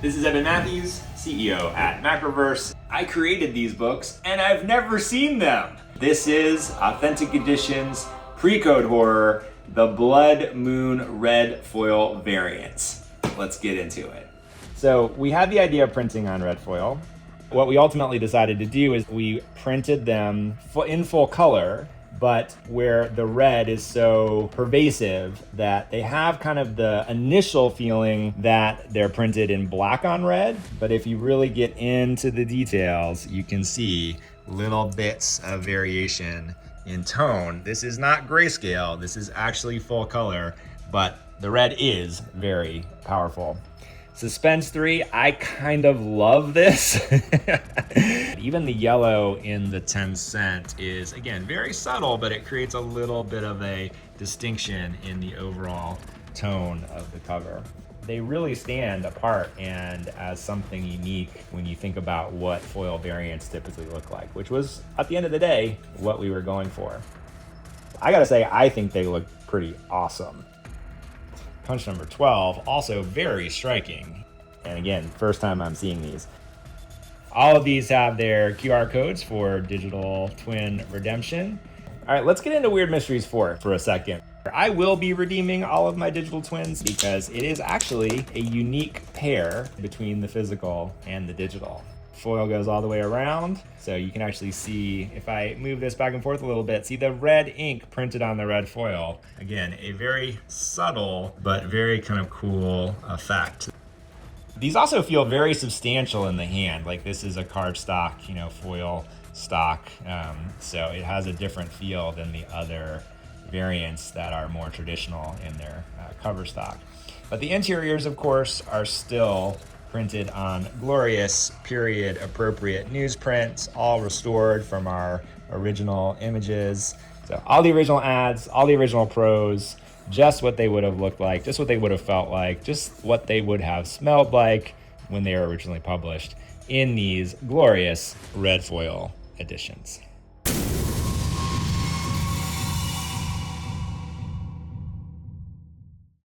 This is Evan Matthews, CEO at Macroverse. I created these books and I've never seen them. This is Authentic Editions Pre-Code Horror, the Blood Moon Red Foil variants. Let's get into it. So we had the idea of printing on red foil. What we ultimately decided to do is we printed them in full color, but where the red is so pervasive that they have kind of the initial feeling that they're printed in black on red. But if you really get into the details, you can see little bits of variation in tone. This is not grayscale, this is actually full color, but the red is very powerful. Suspense 3, I kind of love this. Even the yellow in the 10 cent is, again, very subtle, but it creates a little bit of a distinction in the overall tone of the cover. They really stand apart and as something unique when you think about what foil variants typically look like, which was, at the end of the day, what we were going for. I gotta say, I think they look pretty awesome. Punch number 12, also very striking. And again, first time I'm seeing these. All of these have their QR codes for digital twin redemption. All right, let's get into Weird Mysteries 4 for a second. I will be redeeming all of my digital twins because it is actually a unique pair between the physical and the digital. Foil goes all the way around, so you can actually see, if I move this back and forth a little bit, see the red ink printed on the red foil. Again, a very subtle, but very kind of cool effect. These also feel very substantial in the hand, like this is a cardstock, foil stock, so it has a different feel than the other variants that are more traditional in their cover stock. But the interiors, of course, are still printed on glorious period appropriate newsprints, all restored from our original images. So all the original ads, all the original pros, just what they would have looked like, just what they would have felt like, just what they would have smelled like when they were originally published in these glorious red foil editions.